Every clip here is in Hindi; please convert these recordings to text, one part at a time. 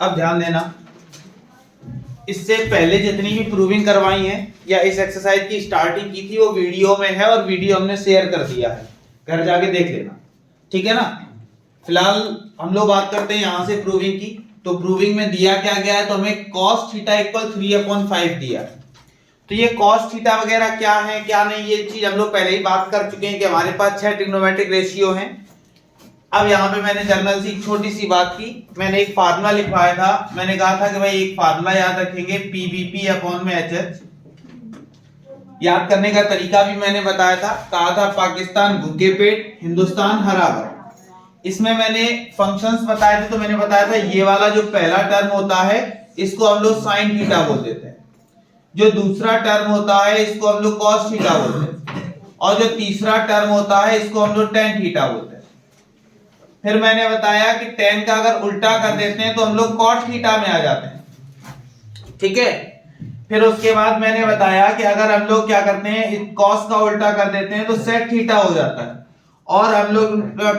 अब ध्यान देना, इससे पहले जितनी भी प्रूविंग करवाई है या इस एक्सरसाइज की स्टार्टिंग की थी वो वीडियो में है और वीडियो हमने शेयर कर दिया है, घर जाके देख लेना, ठीक है ना। फिलहाल हम लोग बात करते हैं यहां से प्रूविंग की। तो प्रूविंग में दिया क्या गया है, तो हमें cos थीटा इक्वल 3/5 दिया है। तो ये cos थीटा वगैरह क्या है क्या नहीं, ये चीज हम लोग पहले ही बात कर चुके हैं कि हमारे पास 6 ट्रिग्नोमेट्रिक रेशियो हैं। अब यहाँ पे मैंने जर्नल से एक छोटी सी बात की, मैंने एक फार्मूला लिखवाया था, मैंने कहा था कि भाई एक फार्मूला याद रखेंगे PVP अपॉन में HH। याद करने का तरीका भी मैंने बताया था, कहा था पाकिस्तान भूखे पेट, हिंदुस्तान हरा भरा। इसमें मैंने फंक्शंस बताए थे, तो मैंने बताया था ये वाला जो पहला टर्म होता है इसको हम लोग साइन थीटा बोल देते हैं, जो दूसरा टर्म होता है इसको हम लोग cos थीटा बोलते हैं, और जो तीसरा टर्म होता है इसको हम लोग tan थीटा बोलते हैं। फिर मैंने बताया कि tan का अगर उल्टा कर देते हैं तो हम लोग cot थीटा में आ जाते हैं, ठीक है। फिर उसके बाद मैंने बताया कि अगर हम लोग क्या करते हैं cos का उल्टा कर देते हैं तो sec थीटा हो जाता है, और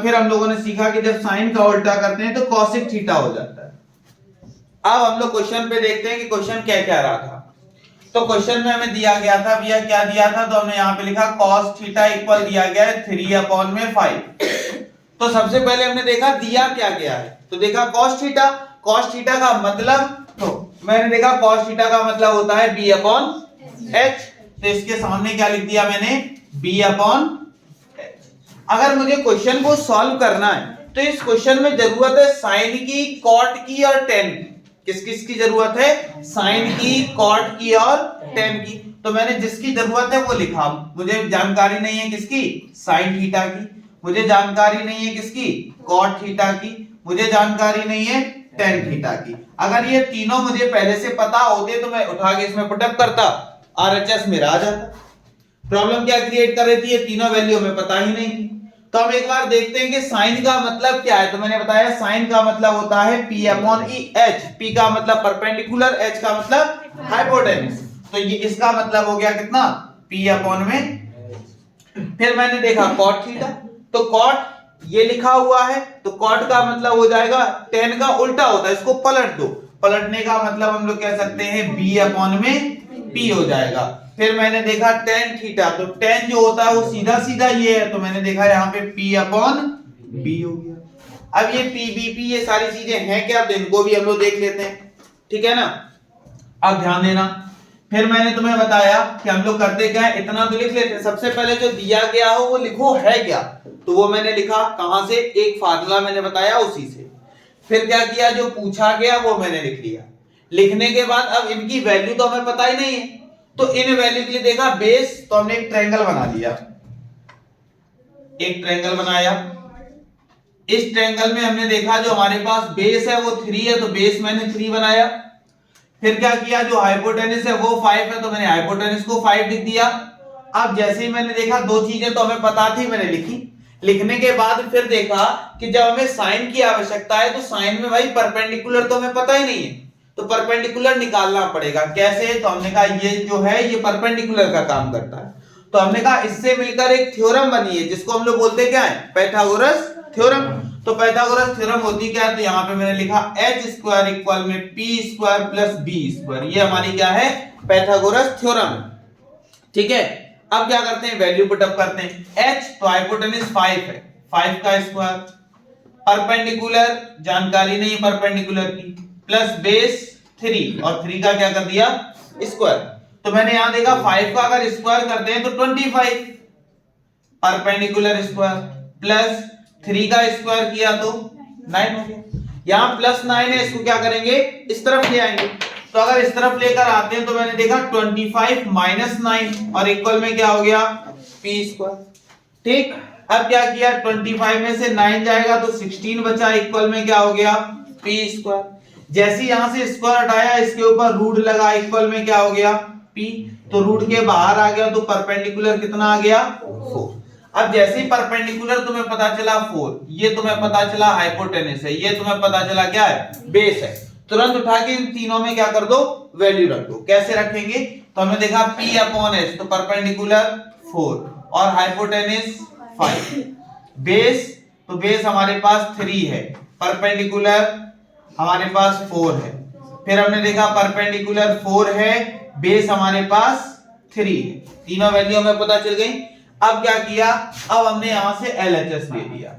फिर हम लोगों ने सीखा कि जब sin का उल्टा करते हैं तो cosec थीटा हो जाता है। अब हम लोग क्वेश्चन पे देखते हैं कि क्वेश्चन क्या क्या रहा था। तो क्वेश्चन में हमें दिया गया था, भैया क्या दिया था, तो हमने यहाँ पे लिखा cos थीटा इक्वल दिया गया है 3/5। तो सबसे पहले हमने देखा दिया क्या गया है, तो देखा cos थीटा। cos थीटा का मतलब, तो मैंने देखा cos थीटा का मतलब होता है B/H, तो इसके सामने क्या लिख दिया मैंने, B/H। अगर मुझे क्वेश्चन को सॉल्व करना है तो इस क्वेश्चन में जरूरत है साइन की, कॉट की और टेन की। किस किस की जरूरत है, साइन की, कॉट की और टेन की। तो मैंने जिसकी जरूरत है वो लिखा, मुझे जानकारी नहीं है किसकी, साइन थीटा की, मुझे जानकारी नहीं है किसकी, कॉट थीटा की, मुझे जानकारी नहीं है टेन थीटा की। अगर ये तीनों मुझे पहले से पता होते तो मैं उठा के इसमें पुटअप करता, RHS मेरा आ जाता। प्रॉब्लम क्या क्रिएट कर रही थी, ये तीनों वैल्यू हमें पता ही नहीं थी। तो हम एक बार देखते हैं कि साइन का मतलब क्या है। तो मैंने बताया साइन का मतलब होता है P/E/H। P का मतलब परपेंडिकुलर, H का मतलब हाइपोटेन्यूज। तो ये इसका मतलब हो गया कितना, P/में। फिर मैंने देखा cot थीटा, तो cot ये लिखा हुआ है, तो cot का मतलब हो जाएगा tan का उल्टा होता है, इसको पलट दो, पलटने का मतलब हम लोग कह सकते हैं B/में P हो जाएगा। फिर मैंने देखा tan थीटा, तो tan जो होता है वो सीधा सीधा ये है, तो मैंने देखा यहाँ पे P/B हो गया। अब ये PVP ये सारी चीजें हैं क्या, तो इनको भी हम लोग देख लेते हैं, ठीक है ना। अब ध्यान देना, फिर मैंने तुम्हें बताया कि हम लोग करते क्या है, इतना तो लिख लेते हैं। सबसे पहले जो दिया गया हो वो लिखो है क्या, तो वो मैंने लिखा कहां से, एक फार्मूला मैंने बताया उसी से। फिर क्या किया, जो पूछा गया वो मैंने लिख लिया। लिखने के बाद अब इनकी वैल्यू तो हमें पता ही नहीं है, तो इन वैल्यू के लिए देखा बेस, तो हमने एक ट्रायंगल बना लिया, एक ट्रायंगल बनाया। इस ट्रायंगल में हमने देखा जो हमारे पास बेस है वो 3 है, तो बेस मैंने 3 बनाया। फिर क्या किया, जो हाइपोटेन्यूज है वो 5 है, तो मैंने हाइपोटेन्यूज को 5 लिख दिया। अब जैसे ही मैंने देखा दो चीजें तो हमें पता थी, मैंने लिखी। लिखने के बाद फिर देखा कि जब हमें साइन की आवश्यकता है तो साइन में भाई परपेंडिकुलर तो हमें पता ही नहीं है, तो परपेंडिकुलर निकालना पड़ेगा। कैसे, तो हमने कहा ये जो है ये परपेंडिकुलर का काम करता है, तो हमने कहा इससे मिलकर एक थ्योरम बनी है जिसको हम लोग बोलते हैं क्या है, पाइथागोरस थ्योरम। तो पाइथागोरस थ्योरम होती क्या है, तो यहाँ पे मैंने लिखा h² इक्वल में p² प्लस b², ये हमारी क्या है, पाइथागोरस थ्योरम, ठीक है। अब क्या करते हैं, वैल्यू पुट अप करते हैं। h तो हाइपोटेन्यूज 5 है, 5 का स्क्वायर, परपेंडिकुलर जानकारी नहीं है परपेंडिकुलर की, प्लस बेस 3, और 3 का क्या कर दिया, स्क्वायर। तो मैंने यहां देखा 5 का अगर स्क्वायर करते हैं तो 25, परपेंडिकुलर स्क्वायर, प्लस 3 का स्क्वायर किया तो 9 हो गया। यहां प्लस 9 है, इसको क्या करेंगे, इस तरफ ले आएंगे। तो अगर इस तरफ लेकर आते हैं तो मैंने देखा 25 माइनस 9 और इक्वल में क्या हो गया, p², ठीक। अब क्या किया, 25 में से 9 जाएगा तो 16 बचा, इक्वल में क्या हो गया, p²। जैसे यहां से स्क्वायर हटाया, इसके ऊपर रूट लगा, इक्वल में क्या हो गया, p। तो रूट के बाहर आ गया तो परपेंडिकुलर कितना आ गया, 4। अब जैसे ही परपेंडिकुलर तुम्हें पता चला 4, ये तुम्हें पता चला हाइपोटेन्यूज है, ये तुम्हें पता चला क्या है, बेस है, तुरंत उठा के इन तीनों में क्या कर दो, वैल्यू रख दो। कैसे रखेंगे, तो हमने देखा P/H, तो परपेंडिकुलर 4 और हाइपोटेन्यूज 5, बेस, तो बेस हमारे पास 3 है, परपेंडिकुलर हमारे पास 4 है। फिर हमने देखा परपेंडिकुलर 4 है, बेस हमारे पास 3 है। तीनों वैल्यू हमें पता चल गई। अब क्या किया, अब हमने यहां से LHS ले लिया।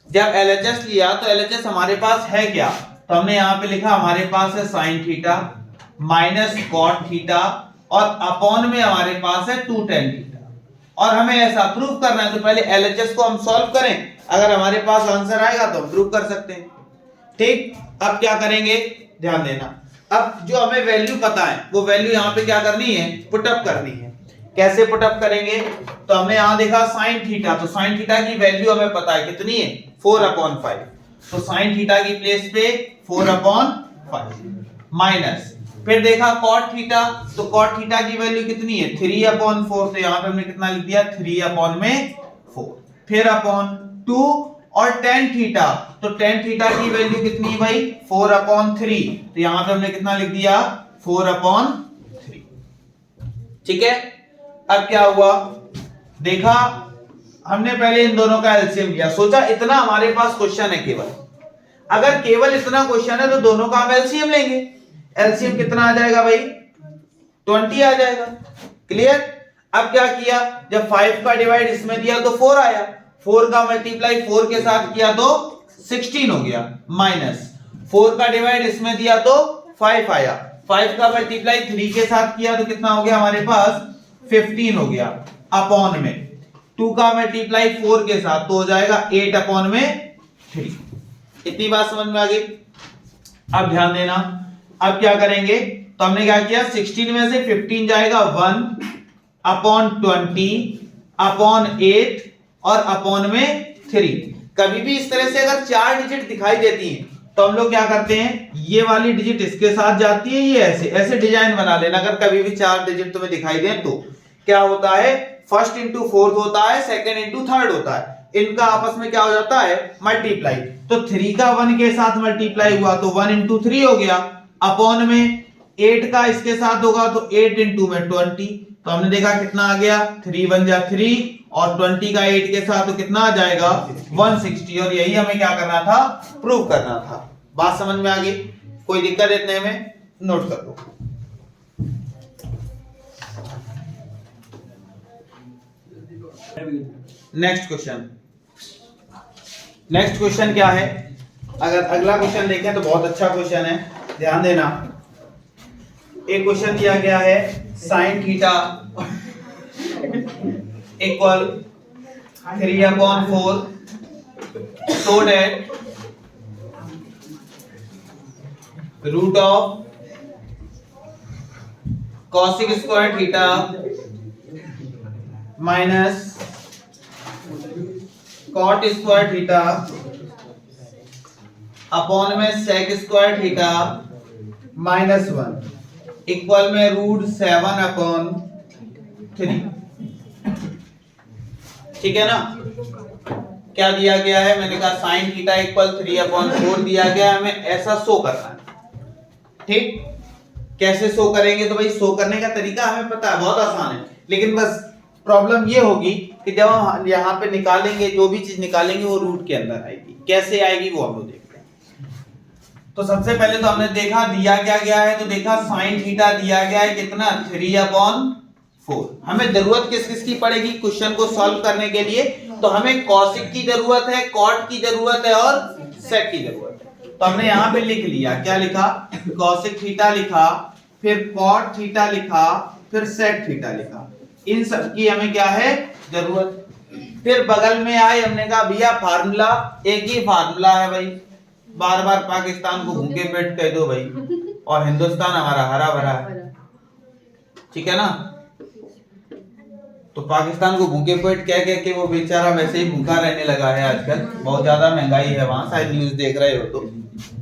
जब LHS लिया तो LHS हमारे पास है क्या, तो हमने यहां पे लिखा हमारे पास है sine theta minus cot theta और अपॉन में हमारे पास है 2 tan थीटा। और हमें ऐसा प्रूव करना है तो पहले LHS को हम सॉल्व करें, अगर हमारे पास आंसर आएगा तो हम प्रूव कर सकते हैं। ठीक, अब क्या करेंगे, ध्यान देना। अब जो हमें वैल्यू पता है वो वैल्यू यहाँ पे क्या करनी है, पुटअप करनी है। कैसे पुटअप करेंगे, तो हमने यहां देखा साइन थीटा, तो साइन थीटा की वैल्यू हमें पता है कितनी है, 4/5। तो साइन थीटा की प्लेस पे 4/5 माइनस, फिर देखा कॉट थीटा, तो कॉट थीटा की वैल्यू कितनी है 3/4। तो यहां पे हमने कितना लिख दिया 3/4, फिर अपॉन 2 और tan थीटा, तो tan थीटा की वैल्यू कितनी है भाई 4/3। तो यहां पे हमने कितना लिख दिया 4/3। ठीक है, अब क्या हुआ, देखा हमने पहले इन दोनों का एलसीएम लिया, सोचा इतना हमारे पास क्वेश्चन है केवल, अगर केवल इतना क्वेश्चन है तो दोनों का हम एलसीएम लेंगे। एलसीएम कितना आ जाएगा भाई 20 आ जाएगा। क्लियर। अब क्या किया, जब 5 का डिवाइड इसमें दिया तो 4 आया, 4 का मल्टीप्लाई 4 के साथ किया तो 16 हो गया, माइनस 4 का डिवाइड इसमें दिया तो 5 आया, 5 का मल्टीप्लाई 3 के साथ किया तो कितना हो गया हमारे पास 15 हो गया, अपॉन में 2 का मल्टीप्लाई 4 के साथ तो हो जाएगा 8/3। इतनी बात समझ में आ गई। अब ध्यान देना, अब क्या करेंगे, तो हमने क्या किया 16 में से 15 जाएगा 1/20 अपॉन 8 और अपॉन में 3। कभी भी इस तरह से अगर 4 डिजिट दिखाई देती हैं तो हम लोग क्या करते हैं, ये वाली डिजिट इसके साथ जाती है, ये ऐसे ऐसे डिजाइन बना लेना। अगर कभी भी 4 डिजिट तुम्हें दिखाई दे तो क्या होता है, फर्स्ट इंटू फोर्थ होता है, सेकंड इंटू थर्ड होता है, इनका आपस में क्या हो जाता है मल्टीप्लाई। तो 3 का 1 के साथ मल्टीप्लाई हुआ तो 1 इंटू 3 हो गया, अपॉन में 8 का इसके साथ होगा तो 8 इंटू में 20। तो हमने देखा कितना आ गया 3 1 जा 3 और 20 का 8 के साथ तो कितना आ जाएगा 160। और यही हमें क्या करना था, प्रूव करना था। बात समझ में आ गई, कोई दिक्कत इतने में, नोट कर लो। नेक्स्ट क्वेश्चन, नेक्स्ट क्वेश्चन क्या है, अगर अगला क्वेश्चन देखें तो बहुत अच्छा क्वेश्चन है, ध्यान देना। एक क्वेश्चन दिया गया है sine theta equal 3/4 so that root of cosec square theta minus cot square theta upon में सेक स्क्वायर थीटा -1 इक्वल में √7/3। ठीक है ना। क्या दिया गया है, मैंने कहा साइन थीटा इक्वल 3/4 दिया गया है, हमें ऐसा शो करना है। ठीक, कैसे शो करेंगे, तो भाई शो करने का तरीका हमें पता है, बहुत आसान है, लेकिन बस प्रॉब्लम ये होगी कि जब हम यहाँ पे निकालेंगे, जो भी चीज निकालेंगे वो रूट के अंदर आएगी, कैसे आएगी वो हम लोग देखते हैं। तो सबसे पहले तो हमने देखा दिया क्या गया है, तो देखा साइन थीटा दिया गया है कितना 3/4। हमें जरूरत किस किस की पड़ेगी क्वेश्चन को सॉल्व करने के लिए, तो हमें कॉसिक की जरूरत है, कॉट की जरूरत है और सेक की जरूरत है। तो हमने यहाँ पे लिख लिया, क्या लिखा, कॉसिक थीटा लिखा, फिर कॉट थीटा लिखा, फिर सेक थीटा लिखा, इन सब की हमें क्या है जरूरत। फिर बगल में आए, हमने कहा भैया फार्मूला एक ही फार्मूला है भाई, बार बार पाकिस्तान को भूखे पेट कह दो भाई, और हिंदुस्तान हमारा हरा भरा है, ठीक है ना। तो पाकिस्तान को भूखे पेट कह के वो बेचारा वैसे ही भूखा रहने लगा है आजकल, बहुत ज्यादा महंगाई है वहां, शायद न्यूज देख रहे हो तो,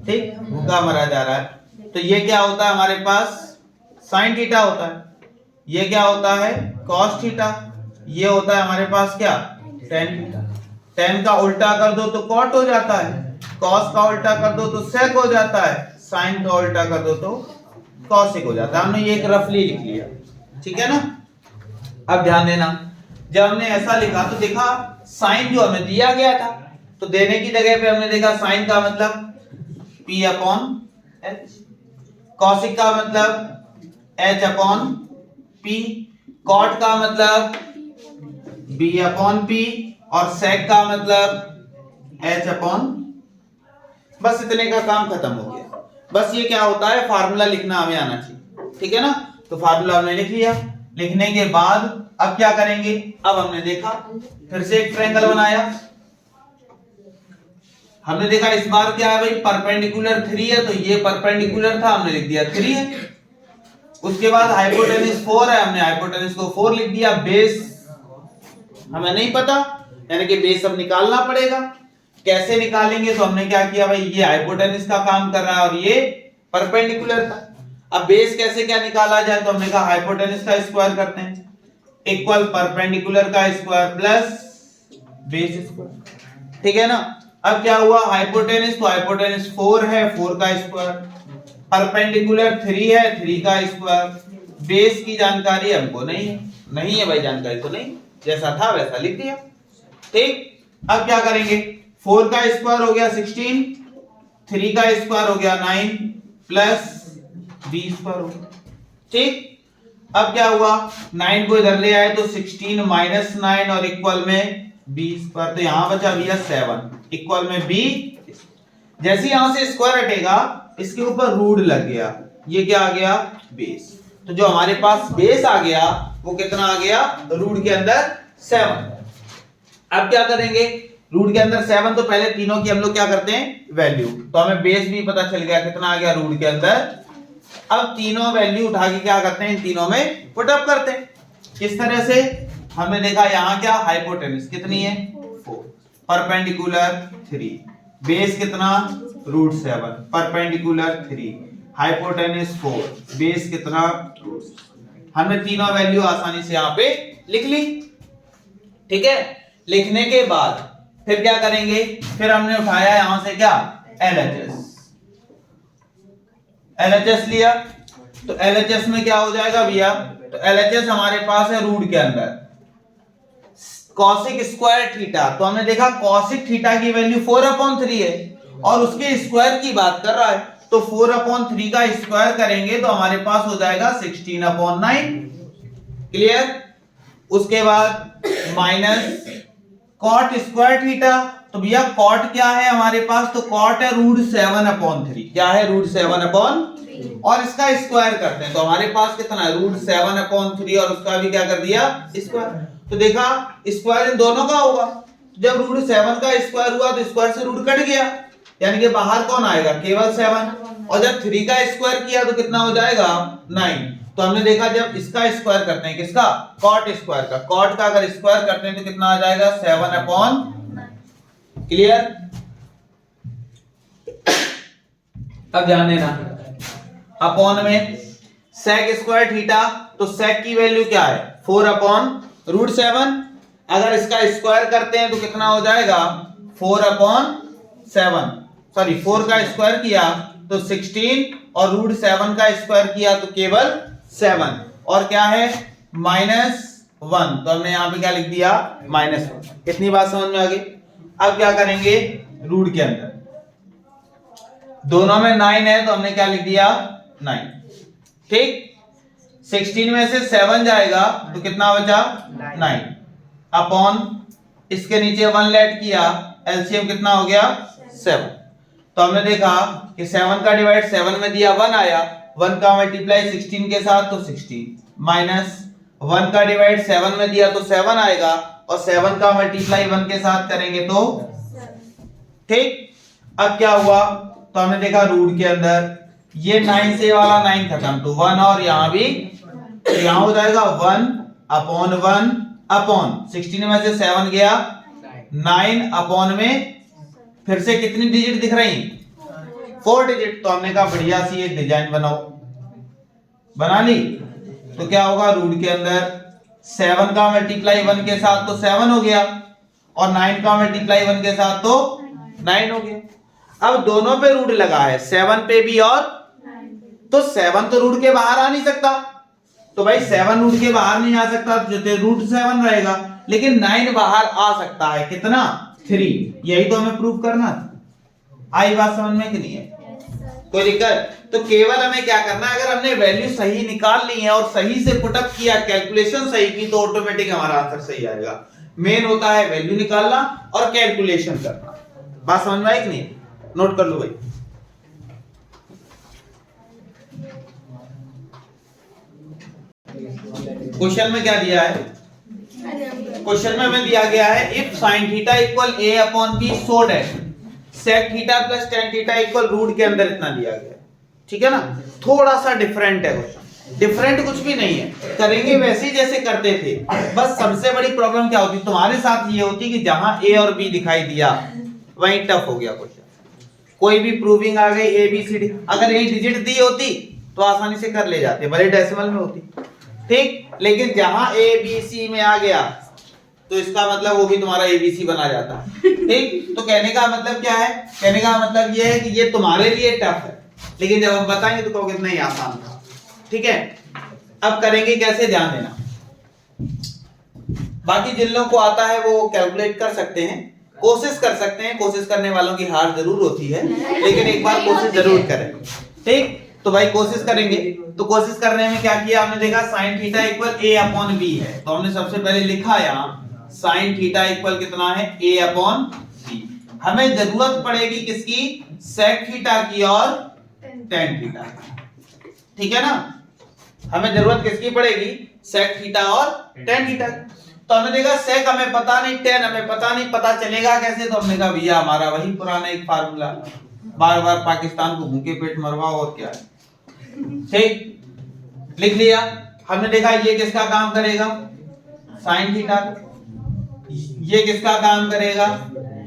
ठीक, भूखा मरा जा रहा है। तो ये क्या होता है हमारे पास साइन थीटा होता है, ये क्या होता है कॉस थीटा, ये होता है हमारे पास क्या टेन थीटा। टेन का उल्टा कर दो तो कॉट हो जाता है, कॉस का उल्टा कर दो तो सेक हो जाता है, साइन का उल्टा कर दो तो कॉसिक हो जाता है। हमने ये एक रफली लिख लिया, ठीक है ना। अब ध्यान देना, जब हमने ऐसा लिखा तो देखा साइन जो हमें दिया गया था तो देने की जगह पे हमने देखा साइन का मतलब P अपॉन H, कॉसिक का मतलब H अपॉन P, कॉट का मतलब B अपॉन P और सेक का मतलब H अपॉन, बस इतने का काम खत्म हो गया। बस ये क्या होता है, फार्मूला लिखना हमें आना चाहिए, ठीक है ना। तो फार्मूला हमने लिख लिया। लिखने के बाद अब क्या करेंगे, अब हमने देखा फिर से एक ट्रायंगल बनाया। हमने देखा इस बार क्या है भाई, परपेंडिकुलर 3 है, तो ये परपेंडिकुलर था, हमने लिख दिया 3 है। उसके बाद हाइपोटेन्यूज 4 है, हमने हाइपोटेन्यूज को 4 लिख दिया। बेस हमें नहीं पता, यानी कि बेस अब निकालना पड़ेगा। कैसे निकालेंगे, तो हमने क्या किया भाई, ये हाइपोटेन्यूज का काम कर रहा है और ये परपेंडिकुलर था। अब बेस कैसे क्या निकाला जाए, तो हमने कहा हाइपोटेन्यूज का स्क्वायर करते हैं, इक्वल परपेंडिकुलर का स्क्वायर प्लस बेस स्क्वायर, ठीक है ना। अब क्या हुआ, हाइपोटेन्यूज तो हाइपोटेन्यूज 4 है, 4 का स्क्वायर, परपेंडिकुलर 3 है, 3 का स्क्वायर, बेस की जानकारी हमको नहीं है, नहीं है भाई जानकारी, तो नहीं, जैसा था वैसा लिख दिया, ठीक। अब क्या करेंगे, 4 का स्क्वायर हो गया 16, 3 का स्क्वायर हो गया 9 प्लस b स्क्वायर हो गया, ठीक। अब क्या हुआ, 9 को इधर ले आए तो 16 माइनस 9 और इक्वल में b स्क्वायर, तो यहां बचा भैया 7 इक्वल में b। जैसे यहां से स्क्वायर हटेगा इसके ऊपर रूट लग गया, ये क्या आ गया, बेस। तो जो हमारे पास बेस आ गया वो कितना आ गया, रूट के अंदर 7। अब क्या करेंगे, रूट के अंदर 7, तो पहले तीनों की हम लोग क्या करते हैं, वैल्यू, तो हमें बेस भी पता चल गया कितना आ गया रूट के अंदर। अब तीनों वैल्यू उठा के क्या करते हैं, इन तीनों में पुट अप करते हैं। किस तरह से, हमने देखा यहां क्या, हाइपोटेन्यूज कितनी है 4, परपेंडिकुलर 3, बेस कितना रूट 7, परपेंडिकुलर 3, हाइपोटेन्यूज 4, बेस कितना रूट 7। हमने तीनों वैल्यू आसानी से यहां पे लिख ली, ठीक है। लिखने के बाद फिर क्या करेंगे, फिर हमने उठाया यहां से क्या, LHS, LHS लिया, तो LHS में क्या हो जाएगा भैया, तो LHS हमारे पास है रूट के अंदर कॉसिक स्क्वायर थीटा, तो हमने देखा कॉसिक थीटा की वैल्यू 4/3 है और उसके स्क्वायर की बात कर रहा है, तो 4/3 का स्क्वायर करेंगे तो हमारे पास हो जाएगा 16/9, क्लियर। उसके बाद माइनस कॉट स्क्वायर थीटा, तो भैया कॉट क्या है हमारे पास, तो कॉट है रूट 7/3, क्या है रूट 7/3, और इसका स्क्वायर करते हैं तो हमारे पास कितना है रूट 7/3 और उसका भी क्या कर दिया स्क्वायर। तो देखा स्क्वायर इन दोनों का होगा, जब रूट 7 का स्क्वायर हुआ तो स्क्वायर से रूट कट गया, यानी कि बाहर कौन आएगा, केवल 7, और जब 3 का स्क्वायर किया तो कितना हो जाएगा 9। तो हमने देखा जब इसका स्क्वायर करते हैं, किसका, कॉट स्क्वायर का, कॉट का अगर स्क्वायर करते हैं तो कितना आ जाएगा 7/9, क्लियर। अब ध्यान देना, अपॉन में सेक स्क्वायर थीटा, तो सेक की वैल्यू क्या है 4/√7, अगर इसका स्क्वायर करते हैं तो कितना हो जाएगा 4/7, सॉरी 4 का स्क्वायर किया तो 16 और √7 का स्क्वायर किया तो केवल 7, और क्या है -1, तो हमने यहां पे क्या लिख दिया -1। इतनी बात समझ में आ गई। अब क्या करेंगे, रूट के अंदर दोनों में 9 है तो हमने क्या लिख दिया 9, ठीक। 16 में से 7 जाएगा तो कितना बचा 9, अपॉन इसके नीचे 1 लेट किया, एलसीएम कितना हो गया 7। तो हमने देखा कि 7 का डिवाइड 7 में दिया 1 आया, 1 का मल्टीप्लाई 16 के साथ तो 16, माइनस 1 का डिवाइड 7 में दिया तो 7 आएगा, और 7 का मल्टीप्लाई 1 के साथ करेंगे तो, ठीक। अब क्या हुआ, तो हमने देखा रूट के अंदर ये 9 से वाला 9 खत्म तो 1, और यहां भी, तो यहां हो जाएगा 1/1 अपॉन 16 में से 7 गया 9 अपॉन में फिर से कितनी डिजिट दिख रही, 4 डिजिट। तो हमने कहा बढ़िया सी एक डिजाइन बनाओ, बना ली। तो क्या होगा, रूट के अंदर 7 का मल्टीप्लाई 1 के साथ तो 7 हो गया, और 9 का मल्टीप्लाई 1 के साथ तो 9 हो गया। अब दोनों पे रूट लगा है, 7 पे भी और, तो 7 तो रूट के बाहर आ नहीं सकता, तो भाई 7 रूट के बाहर नहीं आ सकता, तो √7 रहेगा, लेकिन 9 बाहर आ सकता है, कितना 3, यही तो हमें प्रूव करना था। आई बात समझ में कि नहीं है? कोई दिक्कत? तो केवल हमें क्या करना है, अगर हमने वैल्यू सही निकाल ली है और सही से पुटअप किया, कैलकुलेशन सही की, तो ऑटोमेटिक हमारा आंसर सही आएगा। मेन होता है वैल्यू निकालना और कैलकुलेशन करना। बात समझ में आई कि नहीं? नोट कर लो भाई। क्वेश्चन में क्या दिया है? क्वेश्चन में हमें दिया गया है if sin theta equal a upon b so that sec theta plus tan theta equal root के अंदर इतना दिया गया है। ठीक है ना? थोड़ा सा डिफरेंट है क्वेश्चन, डिफरेंट कुछ भी नहीं है, करेंगे वैसे ही जैसे करते थे। बस सबसे बड़ी प्रॉब्लम क्या होती तुम्हारे साथ, ये होती कि जहां a और b दिखाई दिया वहीं टफ हो गया क्वेश्चन। कोई भी प्रूविंग आ गई a b c d, अगर यही डिजिट दी होती तो आसानी से कर ले जाते, भले डेसिमल में होती। ठीक, लेकिन जहां a b c में आ गया तो इसका मतलब वो भी तुम्हारा ABC बना जाता है। ठीक, तो कहने का मतलब क्या है? कहने का मतलब ये है कि ये तुम्हारे लिए टफ है, लेकिन जब हम बताएंगे तो कहोगे नहीं आसान था। ठीक है, अब करेंगे कैसे, ध्यान देना। बाकी जिन लोगों को आता है वो कैलकुलेट कर सकते हैं, कोशिश कर सकते हैं। कोशिश करने वालों की हार जरूर होती है, लेकिन एक बार कोशिश जरूर करें। ठीक, तो भाई कोशिश करेंगे। तो कोशिश करने में क्या किया हमने, देखा sin theta equal a upon b है, तो हमने सबसे पहले लिखा यहाँ sin थीटा इक्वल कितना है, a अपॉन b। हमें जरूरत पड़ेगी किसकी, sec थीटा की और tan थीटा। ठीक है ना? हमें जरूरत किसकी पड़ेगी, sec थीटा और tan थीटा। तो हमने देखा sec हमें पता नहीं, tan हमें पता नहीं, पता चलेगा कैसे? तो हमने कहा भैया हमारा वही पुराना एक फार्मूला, बार बार पाकिस्तान को भूखे पेट मरवाओ और क्या है। ठीक, लिख लिया। हमने देखा ये किसका काम करेगा, sin थीटा का, ये किसका काम करेगा,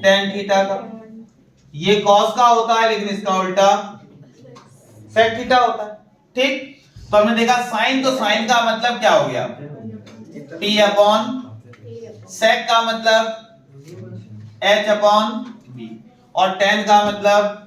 tan थीटा का। ये cos का होता है लेकिन इसका उल्टा sec थीटा होता है। ठीक, तो हमने देखा sin, तो sin का मतलब क्या हो गया, p अपॉन, sec का मतलब h अपॉन b, और tan का मतलब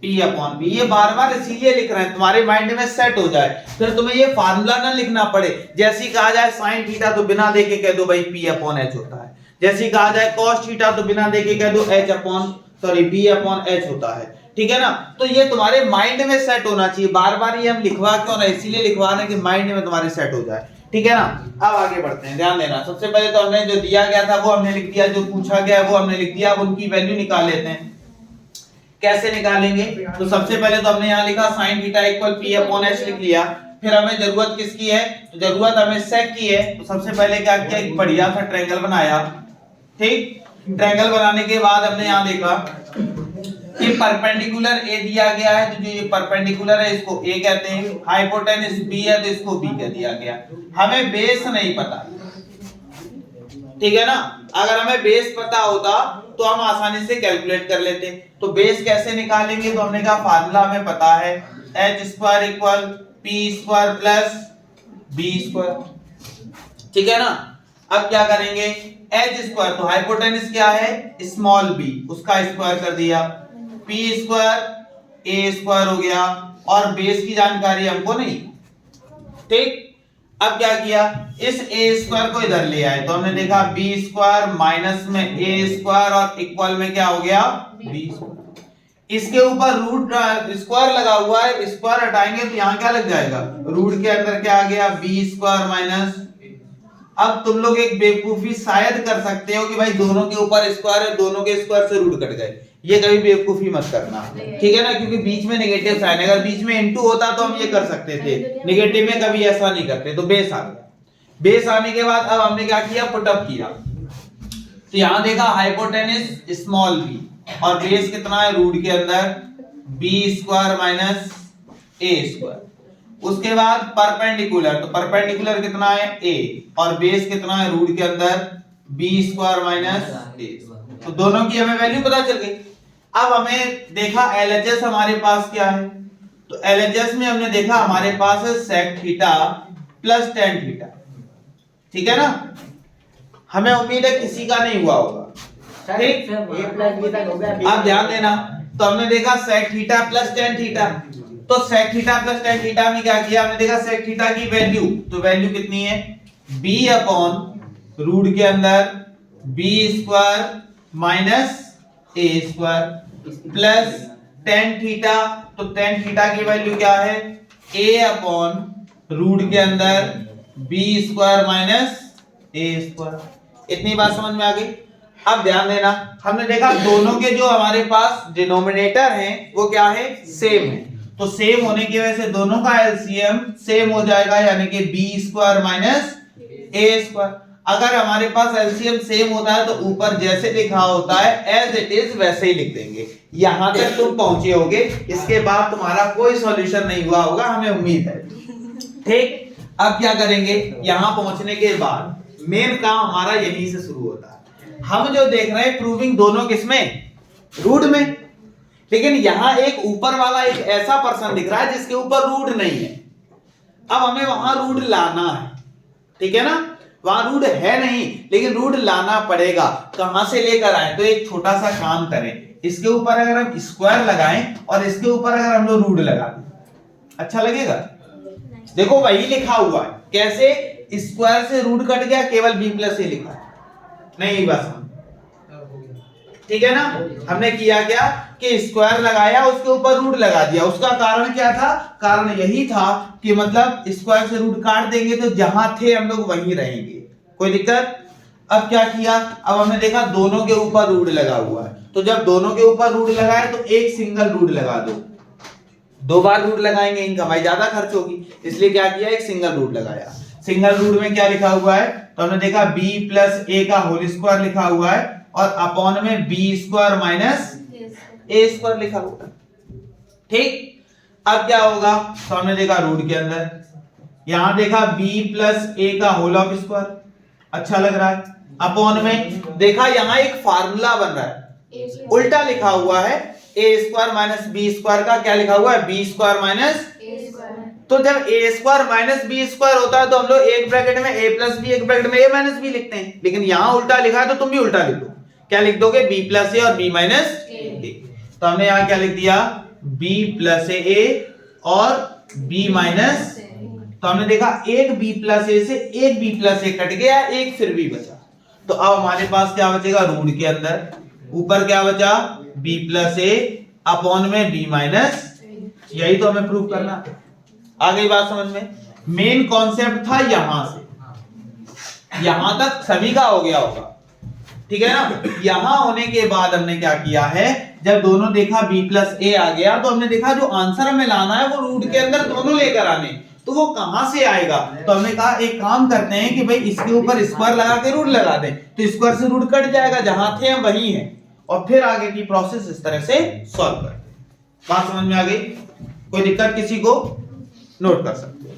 p अपॉन b। ये बार बार इसीलिए लिख रहे हैं तुम्हारे माइंड में सेट हो जाए, फिर तुम्हें ये फार्मूला ना लिखना पड़े। जैसे ही कहा जाए sin थीटा तो बिना देखे कह दो भाई p अपॉन h होता है। जैसे ही कहा जाए cos थीटा तो बिना देखे कह दो h upon b upon h होता है। ठीक है ना? तो ये तुम्हारे माइंड में सेट होना चाहिए। बार बार ये हम लिखवा क्यों रहे, इसीलिए लिखवा रहे हैं कि माइंड में तुम्हारे सेट हो जाए। ठीक है ना? अब आगे बढ़ते हैं, ध्यान देना। सबसे पहले तो हमने जो दिया गया था वो हमने लिख दिया, जो पूछा गया वो हमने लिख दिया। अब उनकी वैल्यू निकाल लेते हैं। कैसे निकालेंगे? तो सबसे पहले तो हमने यहाँ लिखा sin theta equal p upon h लिख लिया। फिर हमें जरूरत किसकी है, तो जरूरत हमें sec की है। तो सबसे पहले क्या किया, एक बढ़िया सा ट्रायंगल बनाया। ठीक, ट्रायंगल बनाने के बाद हमने यहाँ देखा कि परपेंडिकुलर a दिया गया है, तो जो ये परपेंडिकुलर है इसको a कहते हैं, हाइपोटेन्यूज b है तो इसको b कह दिया गया। हमें बेस नहीं पता, ठीक है ना? अगर हमें बेस पता होता तो हम आसानी से कैलकुलेट कर लेते। तो बेस कैसे निकालेंगे, तो हमने कहा फार्मूला हमें पता है, h square equal p square plus b square. ठीक है ना? अब क्या करेंगे, h स्क्वायर तो हाइपोटेन्यूज क्या है, स्मॉल b, उसका स्क्वायर कर दिया, p स्क्वायर a स्क्वायर हो गया, और बेस की जानकारी हमको नहीं। ठीक, अब क्या किया, इस a स्क्वायर को इधर ले आए, तो हमने देखा b स्क्वायर माइनस में a स्क्वायर और इक्वल में क्या हो गया, b स्क्वायर। इसके ऊपर रूट स्क्वायर लगा हुआ है, स्क्वायर हटाएंगे तो यहाँ क्या लग जाएगा, रूट के अंदर क्या आ गया, b स्क्वायर माइनस। अब तुम लोग एक बेवकूफी शायद कर सकते हो कि भाई दोनों के ऊपर स्क्वायर है, दोनों के स्क्वायर से रूट कट गए। ये कभी बेवकूफी मत करना, ठीक है ना? क्योंकि बीच में नेगेटिव साइन है, अगर बीच में इनटू होता तो हम ये कर सकते थे, नेगेटिव में कभी ऐसा नहीं करते। तो बेस आ गया। बेस आने के बाद अब हमने क्या किया, पुटअप किया। तो यहां देखा हाइपोटेन्यूज स्मॉल b, और बेस कितना है, रूट के अंदर b square minus a square. उसके बाद परपेंडिकुलर, तो परपेंडिकुलर कितना है a, और बेस कितना है, रूट के अंदर b स्क्वायर माइनस a। तो दोनों की हमें वैल्यू पता चल गई। अब हमें देखा LHS हमारे पास क्या है, तो LHS में हमने देखा हमारे पास है sec theta plus tan theta. ठीक है ना? हमें उम्मीद है किसी का नहीं हुआ होगा। ठीक, आप ध्यान देना। तो हमने देखा sec theta plus tan theta, तो sec theta plus tan theta में क्या किया, हमने देखा sec थीटा की वैल्यू, तो वैल्यू कितनी है, b अपॉन रूट के अंदर b स्क्वायर माइनस ए स्क्वायर प्लस टेन थीटा, तो टेन थीटा की वैल्यू क्या है, ए अपॉन रूट के अंदर बी स्क्वायर माइनस ए स्क्वायर। इतनी बात समझ में आ गई। अब ध्यान देना, हमने देखा दोनों के जो हमारे पास डिनोमिनेटर हैं वो क्या है, सेम है, तो सेम होने की वजह से दोनों का एलसीएम सेम हो जाएगा, यानी कि बी स्क्वायर माइनस ए स्क्वायर। अगर हमारे पास एलसीएम सेम होता है तो ऊपर जैसे लिखा होता है एज इट इज वैसे ही लिख देंगे। यहां तक तुम पहुंचे होगे, इसके बाद तुम्हारा कोई सॉल्यूशन नहीं हुआ होगा, हमें उम्मीद है। ठीक, अब क्या करेंगे, यहां पहुंचने के बाद मेन काम हमारा यहीं से शुरू होता है। हम जो देख रहे हैं प्रूविंग दोनों किसमें, रूट में, लेकिन यहां एक ऊपर वाला एक ऐसा पर्सन दिख रहा है जिसके ऊपर रूट नहीं है। अब हमें वहां रूट लाना है, ठीक है ना, वहां रूट है नहीं लेकिन रूट लाना पड़ेगा। कहां से लेकर आए, तो एक छोटा सा काम करें, इसके ऊपर अगर हम स्क्वायर लगाएं और इसके ऊपर अगर हम लोग रूट लगा दें, अच्छा लगेगा। देखो वही लिखा हुआ है, कैसे, स्क्वायर से रूट कट गया, केवल बी प्लस ए लिखा है, नहीं बस, ठीक है ना। हमने किया क्या कि स्क्वायर लगाया, उसके ऊपर रूट लगा दिया। उसका कारण क्या था, कारण यही था कि मतलब स्क्वायर से रूट काट देंगे तो जहां थे हम लोग वहीं रहेंगे, कोई दिक्कत। अब क्या किया, अब हमने देखा दोनों के ऊपर रूट लगा हुआ है, तो जब दोनों के ऊपर रूट लगा है तो एक सिंगल रूट लगा दो। दो बार रूट लगाएंगे इनका भाई ज्यादा खर्च होगी, इसलिए क्या किया, एक सिंगल रूट लगाया। सिंगल रूट में क्या लिखा हुआ है, तो हमने देखा b प्लस ए का होल स्क्वायर लिखा हुआ है और अपॉन में बी स्क्वायर माइनस ए स्क्वायर लिखा हुआ है। ठीक, अब क्या होगा, तो हमने देखा रूट के अंदर, यहां देखा b प्लस ए का होल ऑफ स्क्वायर, अच्छा लग रहा है, अपॉन में देखा यहां एक फार्मूला बन रहा है, उल्टा लिखा हुआ है, ए स्क्वायर माइनस बी स्क्वायर का क्या लिखा हुआ है, बी स्क्वायर माइनस ए स्क्वायर। तो जब ए स्क्वायर माइनस बी स्क्वायर होता है तो हम लोग एक ब्रैकेट में ए प्लस बी, एक ब्रैकेट में ए माइनस बी लिखते हैं, लेकिन यहां उल्टा लिखा है तो तुम भी उल्टा लिख दो। क्या लिख दोगे, बी प्लस ए और बी माइनस ए। तो हमने यहां क्या लिख दिया, बी प्लस ए और बी माइनस, तो हमने देखा एक बी प्लस ए से एक बी प्लस ए कट गया, एक फिर भी बचा। तो अब हमारे पास क्या बचेगा, रूट के अंदर ऊपर क्या बचा, b प्लस ए अपॉन में b माइनस, यही तो हमें प्रूव करना। आ गई बात समझ में। मेन कॉन्सेप्ट था यहां से यहां तक सभी का हो गया होगा, ठीक है ना। यहां होने के बाद हमने क्या किया है, जब दोनों देखा b प्लस ए आ गया तो हमने देखा जो आंसर हमें लाना है वो रूट के अंदर दोनों लेकर आने, तो वो कहां से आएगा, तो हमने कहा एक काम करते हैं कि भाई इसके ऊपर स्क्वायर लगा के रूट लगा दें, तो स्क्वायर से रूट कट जाएगा, जहां थे हम वहीं हैं, और फिर आगे की प्रोसेस इस तरह से सॉल्व कर। बात समझ में आ गई, कोई दिक्कत किसी को, नोट कर सकते हो।